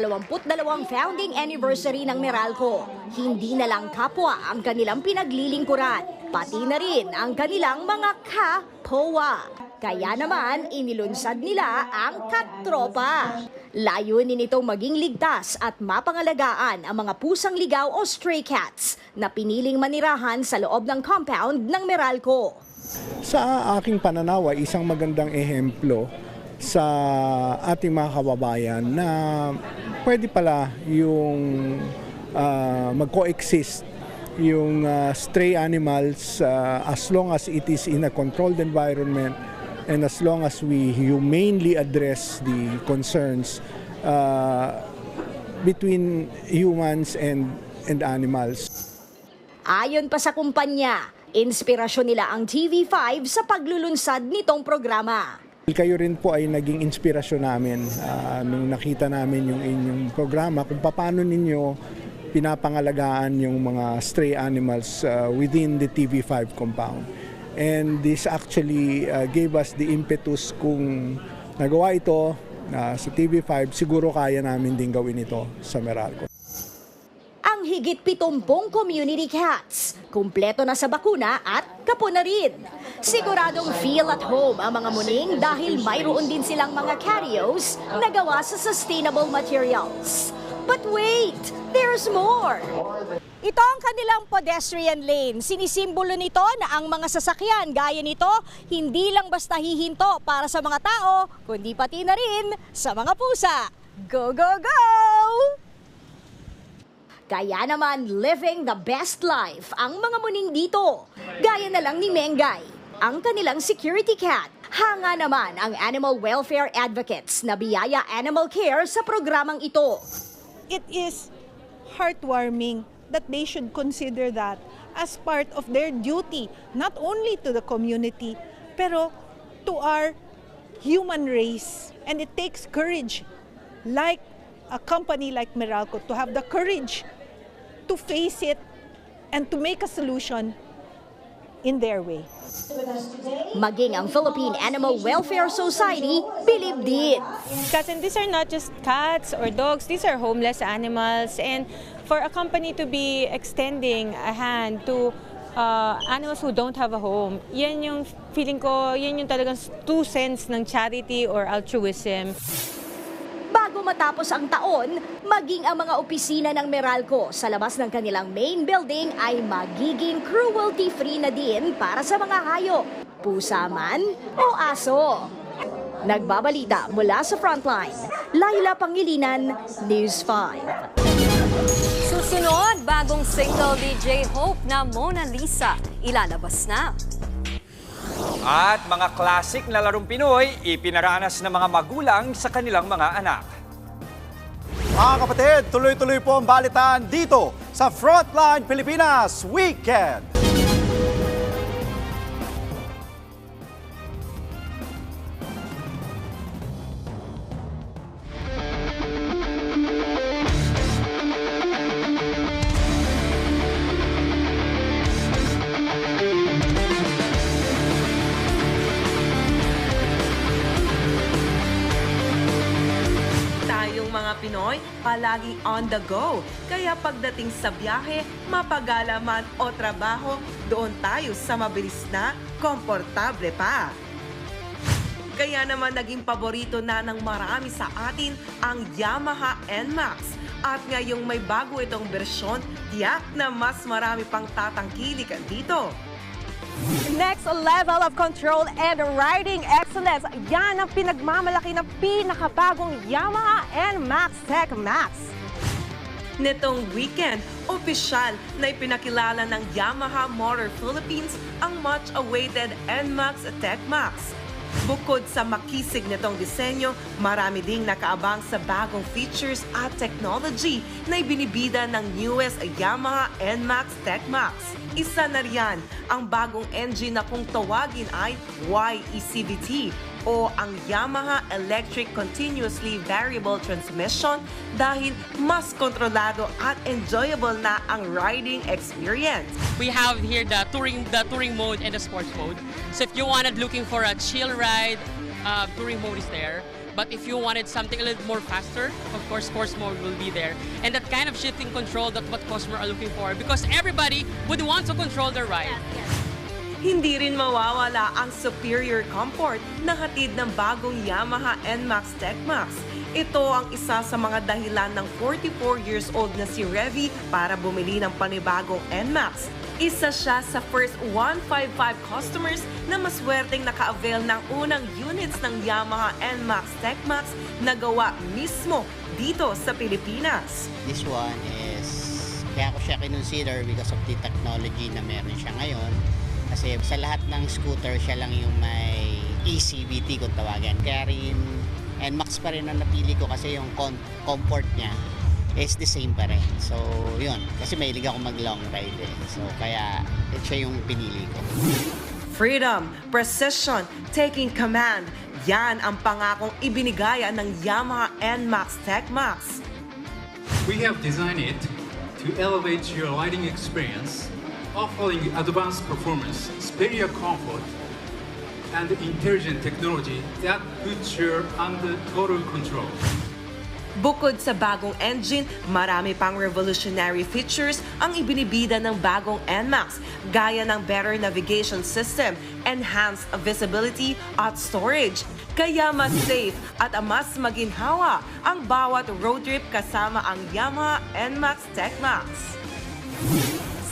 founding anniversary ng Meralco, hindi na lang kapwa ang kanilang pinaglilingkuran, pati na rin ang kanilang mga ka-POA. Kaya naman, inilunsad nila ang Katropa. Layunin nitong maging ligtas at mapangalagaan ang mga pusang ligaw o stray cats na piniling manirahan sa loob ng compound ng Meralco.
Sa aking pananaw ay isang magandang ehemplo sa ating mga kababayan na pwede pala yung mag-coexist yung stray animals as long as it is in a controlled environment and as long as we humanely address the concerns between humans and animals.
Ayon pa sa kumpanya, inspirasyon nila ang TV5 sa paglulunsad nitong programa.
Kayo rin po ay naging inspirasyon namin nung nakita namin yung inyong programa kung paano ninyo pinapangalagaan yung mga stray animals within the TV5 compound. And this actually gave us the impetus kung nagawa ito sa TV5, siguro kaya namin din gawin ito sa Meralco.
Ang higit 70 community cats, kumpleto na sa bakuna at kapo na rin. Siguradong feel at home ang mga muning dahil mayroon din silang mga carios na gawa sa sustainable materials. But wait, there's more! Ito ang kanilang pedestrian lane. Sinisimbolo nito na ang mga sasakyan gaya nito hindi lang basta hihinto para sa mga tao, kundi pati na rin sa mga pusa. Go, go, go! Kaya naman living the best life ang mga muning dito. Gaya na lang ni Mengay, ang kanilang security cat. Hanga naman ang animal welfare advocates na biyaya animal care sa programang ito.
It is heartwarming that they should consider that as part of their duty, not only to the community, pero to our human race. And it takes courage, like a company like Meralco, to have the courage to face it and to make a solution in their way.
Maging ang Philippine Animal Welfare Society, bilib din.
Cats, and these are not just cats or dogs, these are homeless animals. And for a company to be extending a hand to animals who don't have a home, yan yung feeling ko, yan yung talagang 2 cents ng charity or altruism.
Bago matapos ang taon, maging ang mga opisina ng Meralco sa labas ng kanilang main building ay magiging cruelty-free na din para sa mga hayop, pusa man o aso. Nagbabalita mula sa Frontline, Laila Pangilinan, News 5.
Susunod, bagong single ni J-Hope na Mona Lisa, ilalabas na.
At mga classic na larong Pinoy, ipinaranas ng mga magulang sa kanilang mga anak.
Mga kapatid, tuloy-tuloy po ang balitaan dito sa Frontline Pilipinas Weekend.
Pinoy, palagi on the go. Kaya pagdating sa biyahe, mapagala man o trabaho, doon tayo sa mabilis na, komportable pa. Kaya naman naging paborito na ng marami sa atin ang Yamaha NMAX. At ngayong may bago itong bersyon, tiyak na mas marami pang tatangkilikan dito.
Next level of control and riding excellence. Yan ang pinagmamalaki ng pinakabagong Yamaha NMAX Tech Max.
Nitong weekend, opisyal na ipinakilala ng Yamaha Motor Philippines ang much-awaited NMAX Tech Max. Bukod sa makisig nitong disenyo, marami ding nakaabang sa bagong features at technology na ibinibida ng newest Yamaha NMAX TechMax. Isa na riyan ang bagong engine na kung tawagin ay YECVT o ang Yamaha Electric Continuously Variable Transmission dahil mas kontrolado at enjoyable na ang riding experience.
We have here the touring mode and the sports mode. So if you wanted looking for a chill ride, touring mode is there. But if you wanted something a little more faster, of course, sports mode will be there. And that kind of shifting control, that's what customers are looking for because everybody would want to control their ride.
Hindi rin mawawala ang superior comfort na hatid ng bagong Yamaha NMAX TechMax. Ito ang isa sa mga dahilan ng 44 years old na si Revy para bumili ng panibagong NMAX. Isa siya sa first 155 customers na maswerteng naka-avail ng unang units ng Yamaha NMAX TechMax na gawa mismo dito sa Pilipinas.
This one is, kaya ko siya kinonsider because of the technology na meron siya ngayon. Kasi sa lahat ng scooter, siya lang yung may ECVT kung tawagan. Kaya rin, NMAX pa rin ang napili ko kasi yung comfort niya is the same pa rin. So, yun. Kasi mahilig ako mag-long ride eh. So, kaya siya yung pinili ko.
Freedom, precision, taking command. Yan ang pangakong ibinigaya ng Yamaha NMAX TechMax.
We have designed it to elevate your riding experience, offering advanced performance, superior comfort, and intelligent technology that puts you under total control.
Bukod sa bagong engine, marami pang revolutionary features ang ibinibida ng bagong NMAX, gaya ng better navigation system, enhanced visibility at storage. Kaya mas safe at mas maginhawa ang bawat road trip kasama ang Yamaha NMAX TechMax.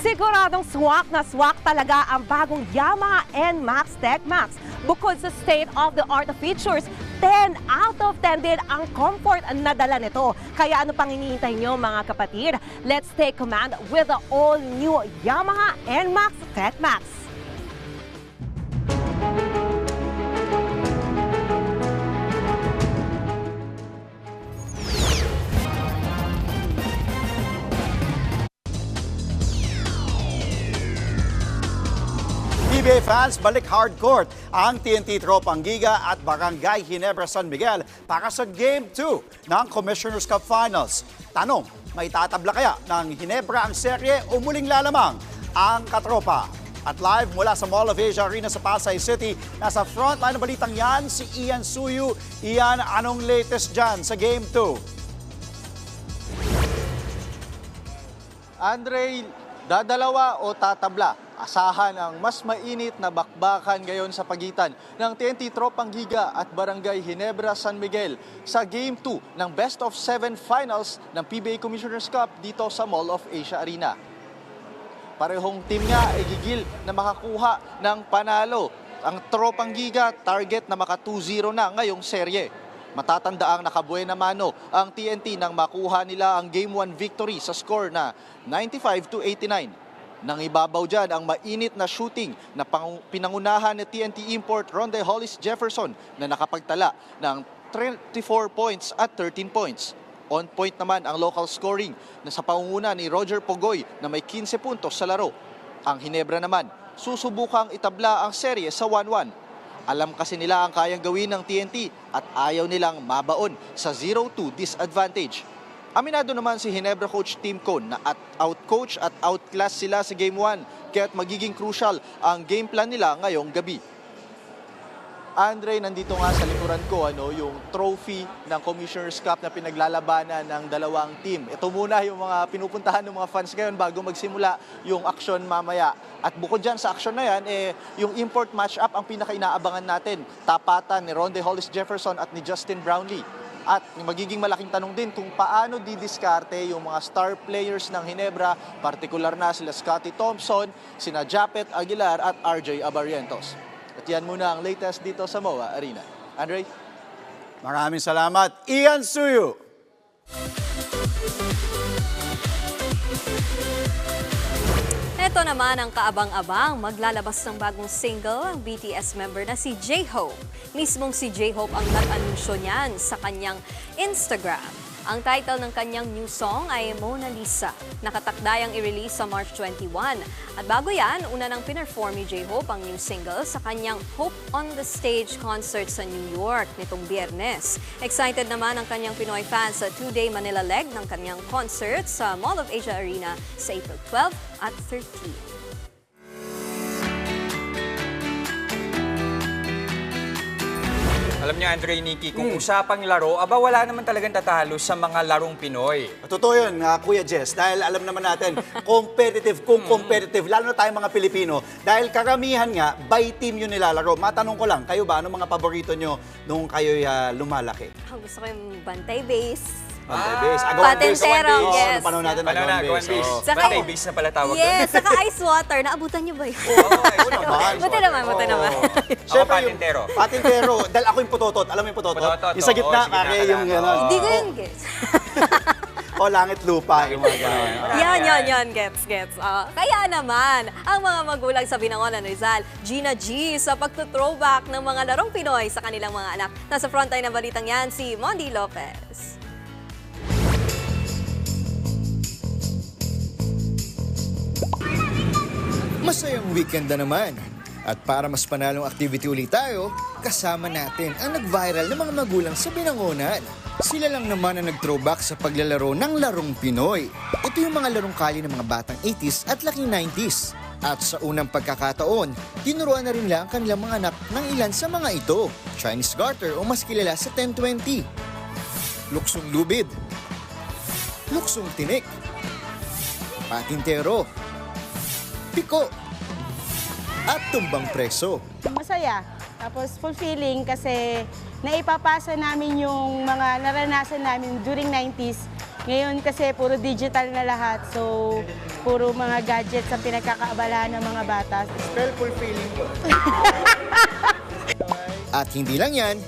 Siguradong swak na swak talaga ang bagong Yamaha NMAX TechMax. Bukod sa state-of-the-art features, 10 out of 10 din ang comfort na dala nito. Kaya ano pang hinihintay nyo mga kapatid? Let's take command with the all-new Yamaha NMAX TechMax.
PBA fans, balik hardcourt ang TNT Tropang Giga at Barangay Ginebra San Miguel para sa Game 2 ng Commissioner's Cup Finals. Tanong, may tatabla kaya ng Ginebra ang serye o muling lalamang ang katropa? At live mula sa Mall of Asia Arena sa Pasay City, nasa frontline ng balitang yan si Ian Suyu. Ian, anong latest dyan sa Game 2?
Andre, dadalawa o tatabla? Asahan ang mas mainit na bakbakan ngayon sa pagitan ng TNT Tropang Giga at Barangay Ginebra San Miguel sa Game 2 ng Best of 7 Finals ng PBA Commissioner's Cup dito sa Mall of Asia Arena. Parehong team nga ay gigil na makakuha ng panalo. Ang Tropang Giga target na maka 2-0 na ngayong serye. Matatandaang nakabuena mano ang TNT nang makuha nila ang Game 1 victory sa score na 95-89. Nang ibabaw dyan ang mainit na shooting na pinangunahan ni TNT Import Ronde Hollis Jefferson na nakapagtala ng 34 points at 13 points. On point naman ang local scoring na sa pangunguna ni Roger Pogoy na may 15 puntos sa laro. Ang Ginebra naman, susubukang itabla ang serye sa 1-1. Alam kasi nila ang kayang gawin ng TNT at ayaw nilang mabaon sa 0-2 disadvantage. Aminado naman si Ginebra coach Tim Cone na out-coach at outclass sila sa Game 1 kaya't magiging crucial ang game plan nila ngayong gabi. Andre, nandito nga sa likuran ko yung trophy ng Commissioner's Cup na pinaglalabanan ng dalawang team. Ito muna yung mga pinupuntahan ng mga fans ngayon bago magsimula yung aksyon mamaya. At bukod dyan sa aksyon na yan, yung import match-up ang pinaka-inaabangan natin. Tapatan ni Ronde Hollis Jefferson at ni Justin Brownlee. At magiging malaking tanong din kung paano didiskarte yung mga star players ng Ginebra, partikular na sila Scottie Thompson, sina Japet Aguilar at RJ Abarrientos. At yan muna ang latest dito sa MOA Arena. Andre?
Maraming salamat, Ian Suyu.
Ito naman ang kaabang-abang, maglalabas ng bagong single ang BTS member na si J-Hope. Mismong si J-Hope ang nag-anunsyo niyan sa kanyang Instagram. Ang title ng kanyang new song ay Mona Lisa. Nakatakdayang i-release sa March 21. At bago yan, una nang pinerform ni J-Hope ang new single sa kanyang Hope on the Stage concert sa New York nitong Biyernes. Excited naman ang kanyang Pinoy fans sa 2-day Manila leg ng kanyang concert sa Mall of Asia Arena sa April 12 at 13.
Alam niyo, Andre, Nikki, kung usapang laro, wala naman talagang tatalo sa mga larong Pinoy.
Totoo yun, Kuya Jess, dahil alam naman natin, competitive, lalo na tayong mga Pilipino, dahil karamihan nga, by team yun nilalaro. Matanong ko lang, kayo ba, ano mga paborito nyo nung kayo'y lumalaki?
Gusto ko yung Bantay Base.
Bantay Base. Agawan Base.
Patentero, yes.
Ano panahon natin, Agawan Base.
Bantay Base na pala tawag doon.
Yes, saka ice water. Naabutan niyo ba yun? Buti naman.
Ako patentero.
Patentero. Dahil ako yung putotot. Alam mo yung putotot? Yung sa gitna, kaya yung gano'n.
Hindi ko yun, guys.
O langit lupa. Yung mga gano'n.
Yan. Gets. Kaya naman, ang mga magulang sa Binangonan, Rizal, Gina G sa pagtutrowback ng mga larong Pinoy sa kanilang mga anak. Nasa frontline ng balitang yan, si Mondi Lopez.
Masayang weekend na naman. At para mas panalong activity ulit tayo, kasama natin ang nag-viral na mga magulang sa Binangonan. Sila lang naman ang nag-throwback sa paglalaro ng larong Pinoy. Ito yung mga larong kali ng mga batang 80s at laking 90s. At sa unang pagkakataon, tinuruan na rin lang ang kanilang mga anak ng ilan sa mga ito. Chinese garter o mas kilala sa 1020. Luksong lubid. Luksong tinik. Patintero. Piko. At tumbang preso.
Masaya. Tapos fulfilling kasi naipapasa namin yung mga naranasan namin during 90s. Ngayon kasi puro digital na lahat. So, puro mga gadgets ang pinagkakaabalahan ng mga bata.
Spell fulfilling po. At hindi lang yan,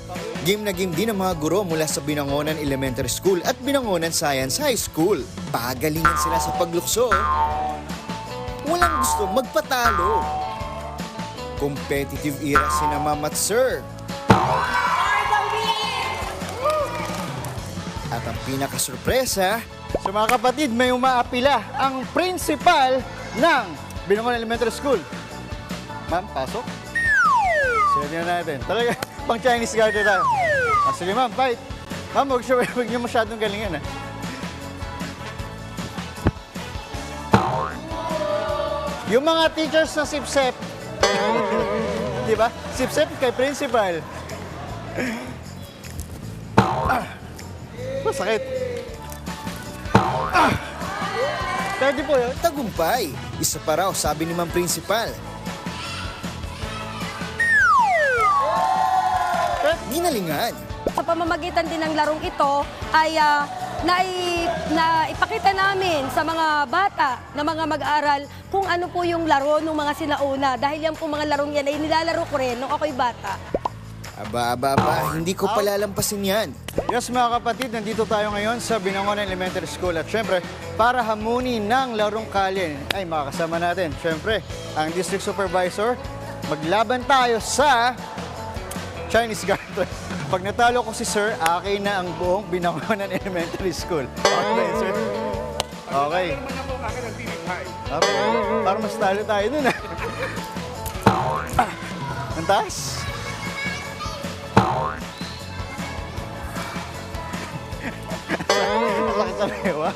game na game din ang mga guro mula sa Binangonan Elementary School at Binangonan Science High School. Pagalingan sila sa paglukso. Walang gusto magpatalo. Competitive era sina Ma'am at Sir. At ang pinakasurpresa,
So mga kapatid, may umaapila ang principal ng Binangonan Elementary School. Ma'am, pasok. Sige na natin. Talaga, pang Chinese garter tayo. Sige ma'am, fight. Ma'am, huwag niyo masyadong galingan. Yung mga teachers na sip-sip. Di ba? Sip-sip kay principal. Masakit.
Pwede po yun. Tagumpay. Isa pa raw, sabi ni Ma'am Principal. Ginalingan.
Sa pamamagitan din ng larong ito ay naipakita namin sa mga bata na mga mag-aaral kung ano po yung laro ng mga sinauna. Dahil yan po mga larong yan ay nilalaro ko rin nung ako'y bata.
Aba, hindi ko palalampasin yan.
Yes mga kapatid, nandito tayo ngayon sa Binangonan Elementary School at syempre, para hamunin ng larong kalye, ay makakasama natin, syempre, ang District Supervisor. Maglaban tayo sa Chinese garter. Pag natalo ko si Sir, akin na ang buong Binangonan Elementary School. Okay, sir? Okay. Para mas talo tayo dun Ang taas? Masakit sa mewa.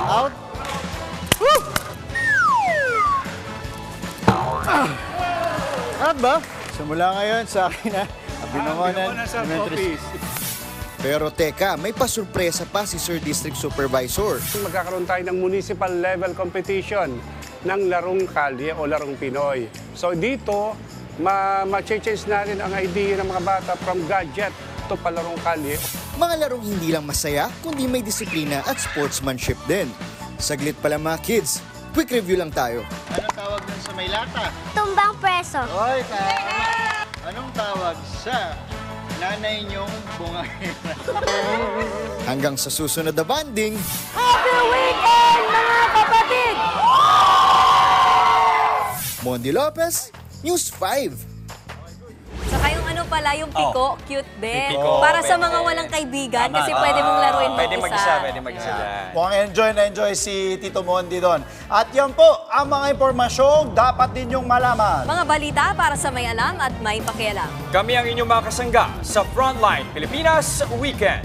Out. Woo! At ba? Simula ngayon sa akin na Binangonan Elementary School.
Pero teka, may pasurpresa pa si Sir District Supervisor.
Magkakaroon tayo ng municipal level competition ng larong kalye o larong Pinoy. So dito, ma-change natin ang idea ng mga bata from gadget to palarong kalye.
Mga larong hindi lang masaya, kundi may disiplina at sportsmanship din. Saglit pala mga kids, quick review lang tayo.
Anong tawag dun sa may lata?
Tumbang preso.
Oy, tama. Anong tawag sa
Nanay niyong bungahera.
Hanggang sa susunod na banding,
Happy weekend, mga kapatid!
Mondi Lopez, News 5.
Saka yung ano pala, yung piko, cute be.
Piko,
Para sa
pwede.
mga walang kaibigan, kasi
Tama.
pwede mong laruin
Pwede
mag-isa.
pwede mag-isa dyan.
Mukhang enjoy na enjoy si Tito Mondi doon. At yan po ang mga impormasyong dapat din yung malaman.
Mga balita para sa may alam at may pakialam.
Kami ang inyong mga kasangga sa Frontline Pilipinas Weekend.